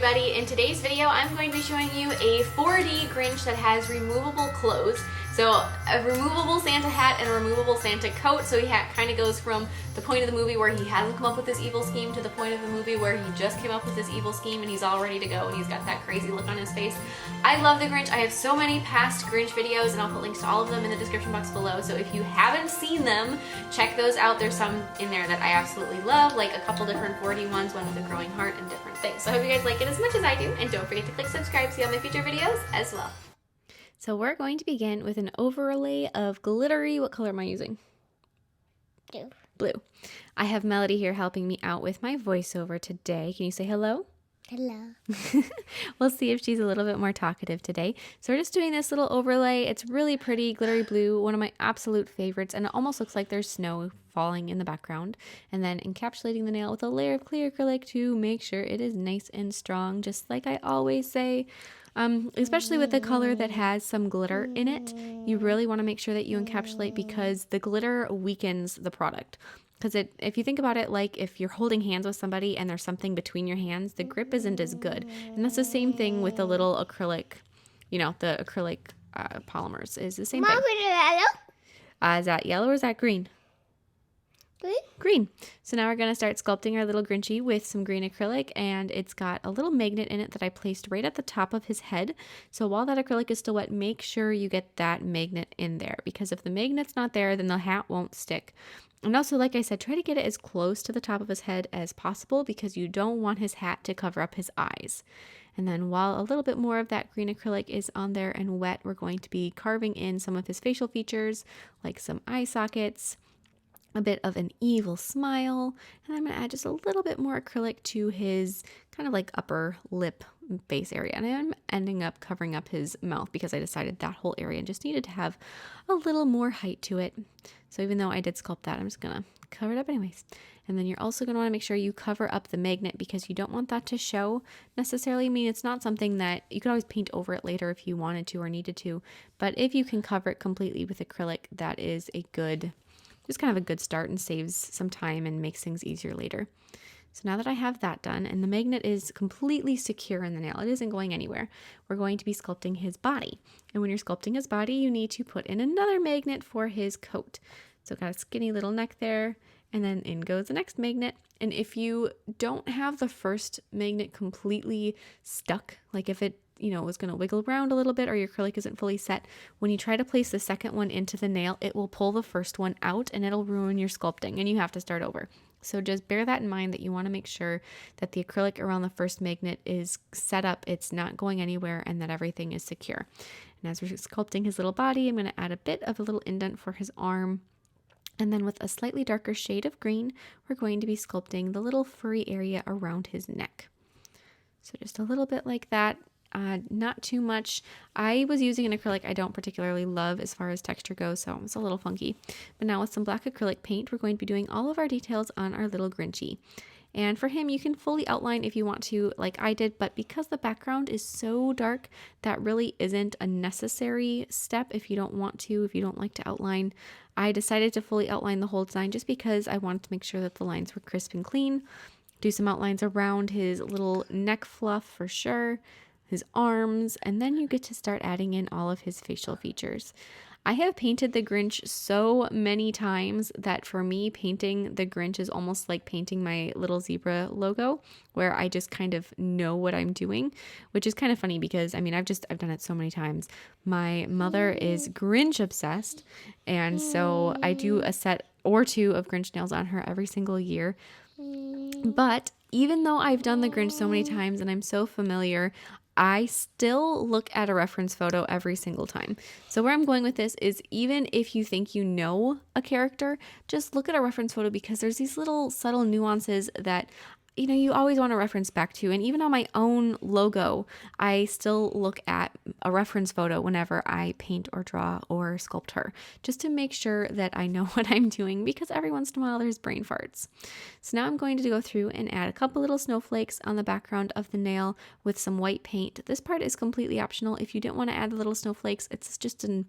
everybody. In today's video, I'm going to be showing you a 4D Grinch that has removable clothes. So a removable Santa hat and a removable Santa coat. So he kind of goes from the point of the movie where he hasn't come up with this evil scheme to the point of the movie where he just came up with this evil scheme and he's all ready to go and he's got that crazy look on his face. I love the Grinch. I have so many past Grinch videos and I'll put links to all of them in the description box below. So if you haven't seen them, check those out. There's some in there that I absolutely love, like a couple different 4D ones, one with a growing heart and different things. So I hope you guys like it as much as I do, and don't forget to click subscribe to see all my future videos as well. So we're going to begin with an overlay of glittery, what color am I using? Blue. Blue. I have Melody here helping me out with my voiceover today. Can you say hello? Hello. We'll see if she's a little bit more talkative today. So we're just doing this little overlay. It's really pretty, glittery blue, one of my absolute favorites, and it almost looks like there's snow falling in the background. And then encapsulating the nail with a layer of clear acrylic to make sure it is nice and strong, just like I always say. Especially with a color that has some glitter in it, you really want to make sure that you encapsulate because the glitter weakens the product. Because if you think about it, like if you're holding hands with somebody and there's something between your hands, the grip isn't as good. And that's the same thing with the little acrylic, the acrylic polymers is the same thing. Mom, is it yellow? Is that yellow or is that green? Green? Green. So now we're going to start sculpting our little Grinchy with some green acrylic, and it's got a little magnet in it that I placed right at the top of his head. So while that acrylic is still wet, make sure you get that magnet in there, because if the magnet's not there, then the hat won't stick. And also, like I said, try to get it as close to the top of his head as possible because you don't want his hat to cover up his eyes. And then while a little bit more of that green acrylic is on there and wet, we're going to be carving in some of his facial features, like some eye sockets, a bit of an evil smile, and I'm going to add just a little bit more acrylic to his kind of like upper lip base area. And I'm ending up covering up his mouth because I decided that whole area just needed to have a little more height to it. So even though I did sculpt that, I'm just going to cover it up anyways. And then you're also going to want to make sure you cover up the magnet because you don't want that to show necessarily. I mean, it's not something that you could always paint over it later if you wanted to or needed to. But if you can cover it completely with acrylic, that is just kind of a good start and saves some time and makes things easier later. So now that I have that done and the magnet is completely secure in the nail, it isn't going anywhere, we're going to be sculpting his body. And when you're sculpting his body, you need to put in another magnet for his coat. So got a skinny little neck there, and then in goes the next magnet. And if you don't have the first magnet completely stuck, like if it was going to wiggle around a little bit or your acrylic isn't fully set, when you try to place the second one into the nail, it will pull the first one out and it'll ruin your sculpting and you have to start over. So just bear that in mind, that you want to make sure that the acrylic around the first magnet is set up, it's not going anywhere, and that everything is secure. And as we're sculpting his little body, I'm going to add a bit of a little indent for his arm. And then with a slightly darker shade of green, we're going to be sculpting the little furry area around his neck. So just a little bit like that. Not too much. I was using an acrylic I don't particularly love as far as texture goes, so it's a little funky. But now with some black acrylic paint, we're going to be doing all of our details on our little Grinchy. And for him, you can fully outline if you want to, like I did, but because the background is so dark, that really isn't a necessary step if you don't want to, if you don't like to outline. I decided to fully outline the whole design just because I wanted to make sure that the lines were crisp and clean. Do some outlines around his little neck fluff for sure, his arms, and then you get to start adding in all of his facial features. I have painted the Grinch so many times that for me, painting the Grinch is almost like painting my little zebra logo, where I just kind of know what I'm doing, which is kind of funny because I've done it so many times. My mother is Grinch obsessed, and so I do a set or two of Grinch nails on her every single year. But even though I've done the Grinch so many times and I'm so familiar, I still look at a reference photo every single time. So where I'm going with this is, even if you think you know a character, just look at a reference photo because there's these little subtle nuances that you always want to reference back to. And even on my own logo, I still look at a reference photo whenever I paint or draw or sculpt her, just to make sure that I know what I'm doing, because every once in a while there's brain farts. So now I'm going to go through and add a couple little snowflakes on the background of the nail with some white paint. This part is completely optional. If you don't want to add the little snowflakes, it's just a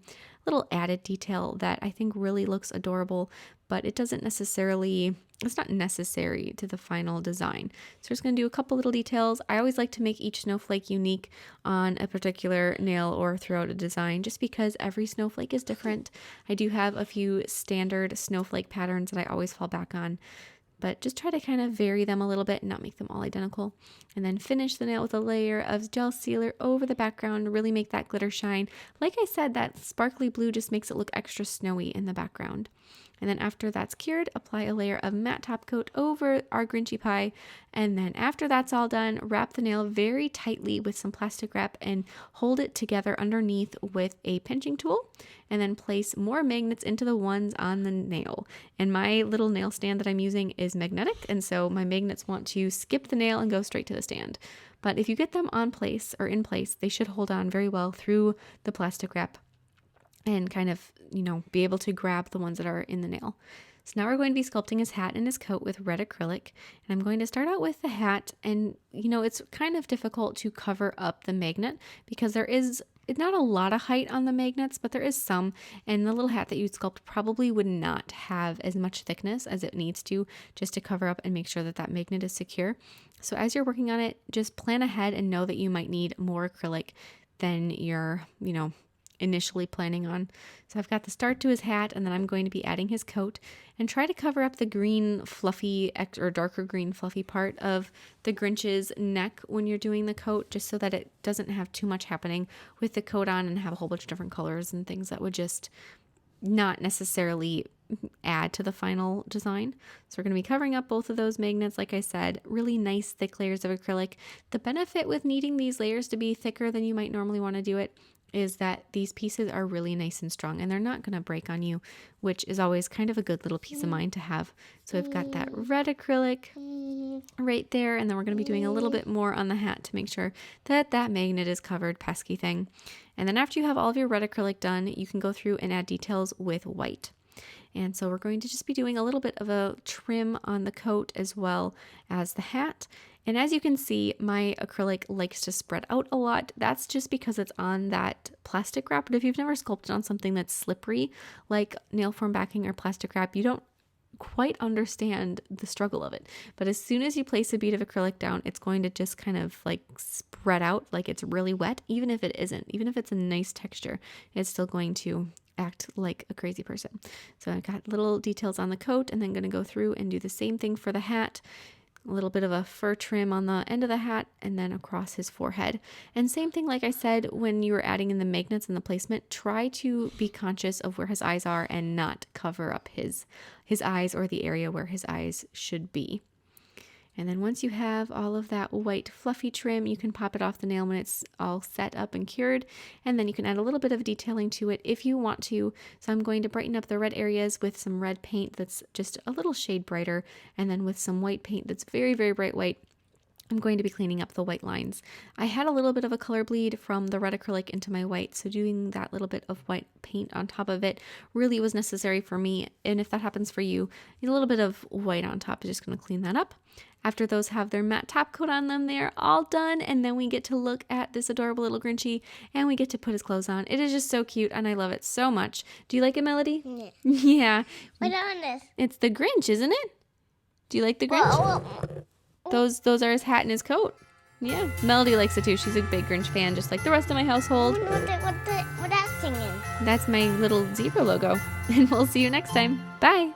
little added detail that I think really looks adorable, but it doesn't necessarily it's not necessary to the final design. So we're just going to do a couple little details. I always like to make each snowflake unique on a particular nail or throughout a design, just because every snowflake is different. I do have a few standard snowflake patterns that I always fall back on, but just try to kind of vary them a little bit and not make them all identical. And then finish the nail with a layer of gel sealer over the background, really make that glitter shine. Like I said, that sparkly blue just makes it look extra snowy in the background. And then after that's cured, apply a layer of matte top coat over our Grinchy pie. And then after that's all done, wrap the nail very tightly with some plastic wrap and hold it together underneath with a pinching tool. And then place more magnets into the ones on the nail. And my little nail stand that I'm using is magnetic, and so my magnets want to skip the nail and go straight to the stand. But if you get them on place or in place, they should hold on very well through the plastic wrap and kind of, be able to grab the ones that are in the nail. So now we're going to be sculpting his hat and his coat with red acrylic. And I'm going to start out with the hat. And, it's kind of difficult to cover up the magnet because there is not a lot of height on the magnets, but there is some. And the little hat that you sculpt probably would not have as much thickness as it needs to, just to cover up and make sure that that magnet is secure. So as you're working on it, just plan ahead and know that you might need more acrylic than you're, initially planning on. So I've got the start to his hat, and then I'm going to be adding his coat, and try to cover up the green fluffy or darker green fluffy part of the Grinch's neck when you're doing the coat, just so that it doesn't have too much happening with the coat on and have a whole bunch of different colors and things that would just not necessarily add to the final design. So we're going to be covering up both of those magnets, like I said, really nice thick layers of acrylic. The benefit with needing these layers to be thicker than you might normally want to do it is that these pieces are really nice and strong and they're not going to break on you, which is always kind of a good little peace of mind to have. So I've got that red acrylic right there, and then we're going to be doing a little bit more on the hat to make sure that that magnet is covered, pesky thing. And then after you have all of your red acrylic done, you can go through and add details with white. And so we're going to just be doing a little bit of a trim on the coat as well as the hat. And as you can see, my acrylic likes to spread out a lot. That's just because it's on that plastic wrap. But if you've never sculpted on something that's slippery, like nail form backing or plastic wrap, you don't quite understand the struggle of it. But as soon as you place a bead of acrylic down, it's going to just kind of like spread out like it's really wet. Even if it isn't, even if it's a nice texture, it's still going to act like a crazy person. So I've got little details on the coat, and then going to go through and do the same thing for the hat. A little bit of a fur trim on the end of the hat, and then across his forehead. And same thing, like I said, when you were adding in the magnets and the placement, try to be conscious of where his eyes are and not cover up his eyes or the area where his eyes should be. And then once you have all of that white fluffy trim, you can pop it off the nail when it's all set up and cured. And then you can add a little bit of detailing to it if you want to. So I'm going to brighten up the red areas with some red paint that's just a little shade brighter. And then with some white paint that's very, very bright white, I'm going to be cleaning up the white lines. I had a little bit of a color bleed from the red acrylic into my white, so doing that little bit of white paint on top of it really was necessary for me. And if that happens for you, a little bit of white on top is just going to clean that up. After those have their matte top coat on them, they're all done, and then we get to look at this adorable little Grinchy, and we get to put his clothes on. It is just so cute, and I love it so much. Do you like it, Melody? Yeah. Yeah. What on this? It's the Grinch, isn't it? Do you like the Grinch? Whoa. Those are his hat and his coat. Yeah, Melody likes it too. She's a big Grinch fan, just like the rest of my household. What that singing? That's my little zebra logo. And we'll see you next time. Bye.